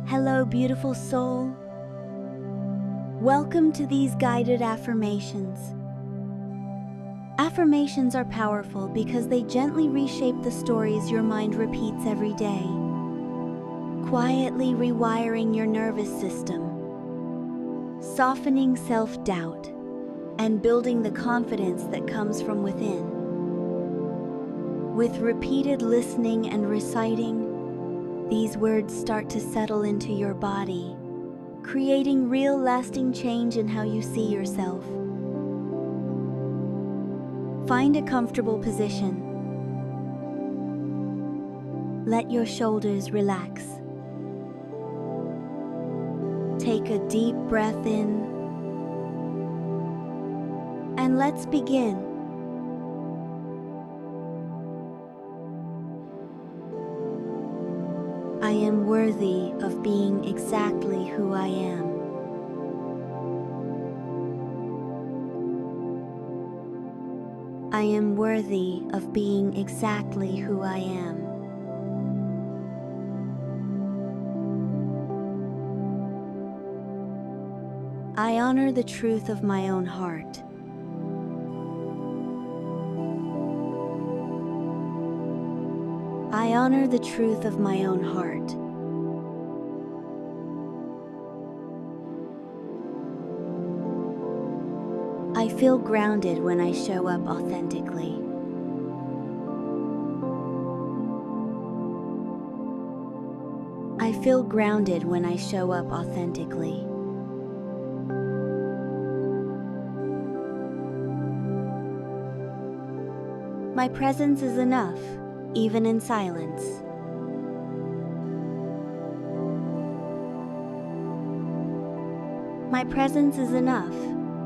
Hello, beautiful soul. Welcome to these guided affirmations. Affirmations are powerful because they gently reshape the stories your mind repeats every day, quietly rewiring your nervous system, softening self-doubt, and building the confidence that comes from within. With repeated listening and reciting, these words start to settle into your body, creating real lasting change in how you see yourself. Find a comfortable position. Let your shoulders relax. Take a deep breath in, and let's begin. I am worthy of being exactly who I am. I am worthy of being exactly who I am. I honor the truth of my own heart. I honor the truth of my own heart. I feel grounded when I show up authentically. I feel grounded when I show up authentically. My presence is enough, even in silence. My presence is enough,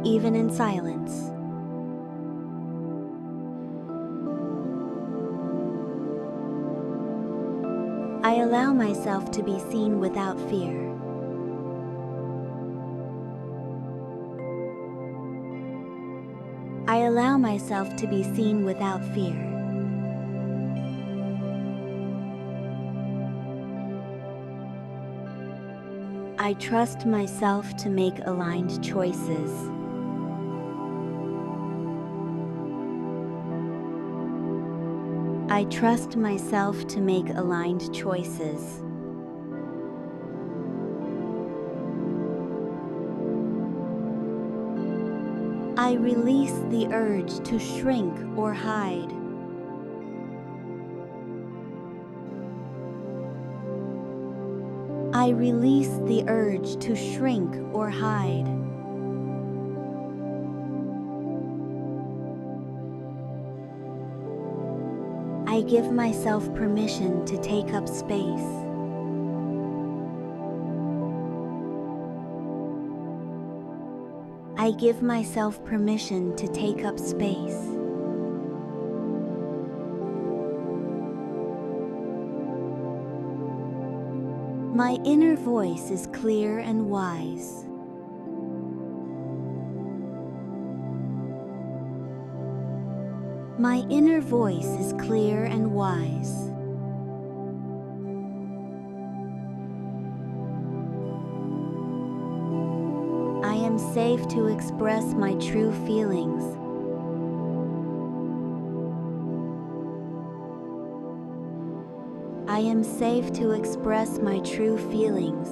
even in silence. I allow myself to be seen without fear. I allow myself to be seen without fear. I trust myself to make aligned choices. I trust myself to make aligned choices. I release the urge to shrink or hide. I release the urge to shrink or hide. I give myself permission to take up space. I give myself permission to take up space. My inner voice is clear and wise. My inner voice is clear and wise. I am safe to express my true feelings. I am safe to express my true feelings.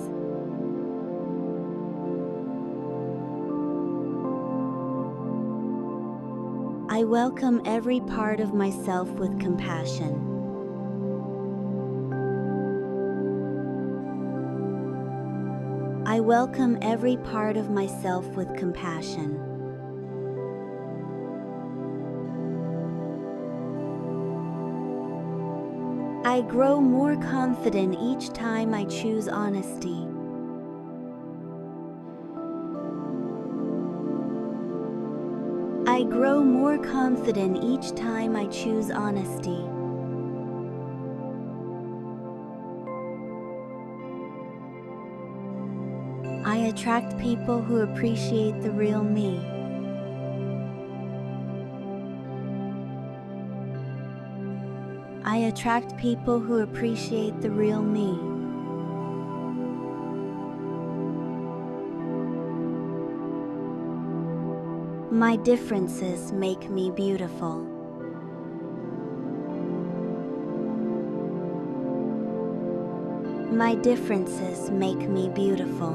I welcome every part of myself with compassion. I welcome every part of myself with compassion. I grow more confident each time I choose honesty. I grow more confident each time I choose honesty. I attract people who appreciate the real me. I attract people who appreciate the real me. My differences make me beautiful. My differences make me beautiful.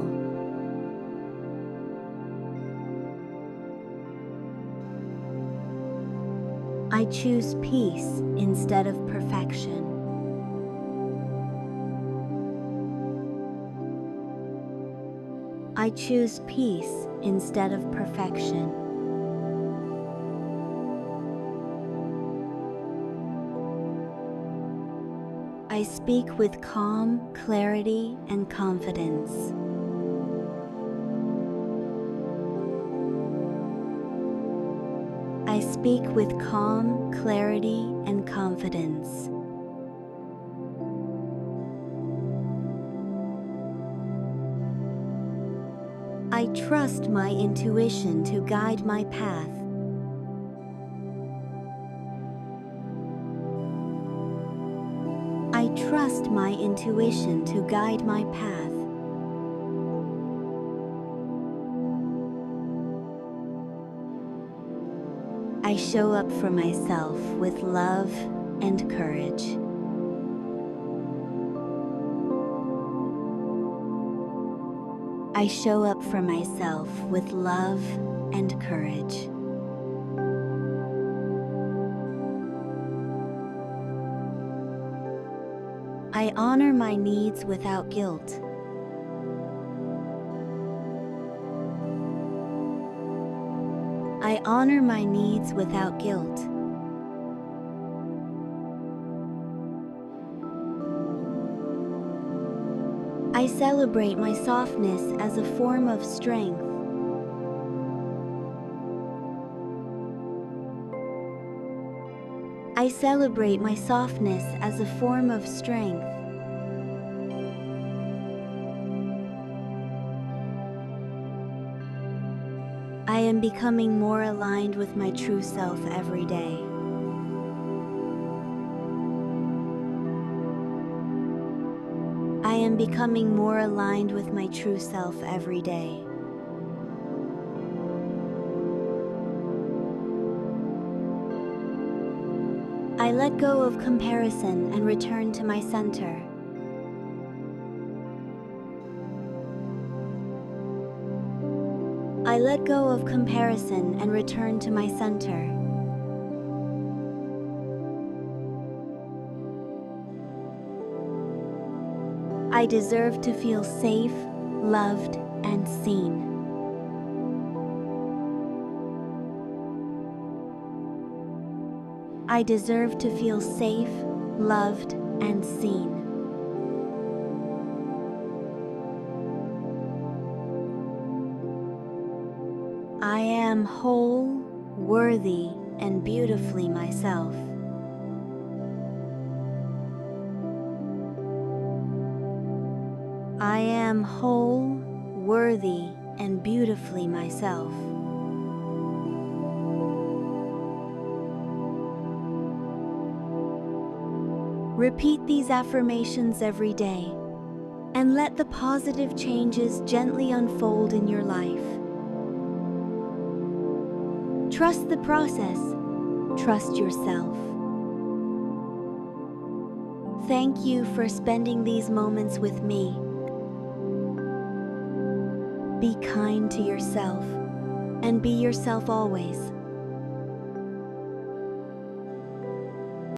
I choose peace instead of perfection. I choose peace instead of perfection. I speak with calm, clarity, and confidence. I speak with calm, clarity, and confidence. I trust my intuition to guide my path. I trust my intuition to guide my path. I show up for myself with love and courage. I show up for myself with love and courage. I honor my needs without guilt. I honor my needs without guilt. I celebrate my softness as a form of strength. I celebrate my softness as a form of strength. I am becoming more aligned with my true self every day. I am becoming more aligned with my true self every day. I let go of comparison and return to my center. I let go of comparison and return to my center. I deserve to feel safe, loved, and seen. I deserve to feel safe, loved, and seen. I am whole, worthy, and beautifully myself. I am whole, worthy, and beautifully myself. Repeat these affirmations every day, and let the positive changes gently unfold in your life. Trust the process. Trust yourself. Thank you for spending these moments with me. Be kind to yourself, and be yourself always.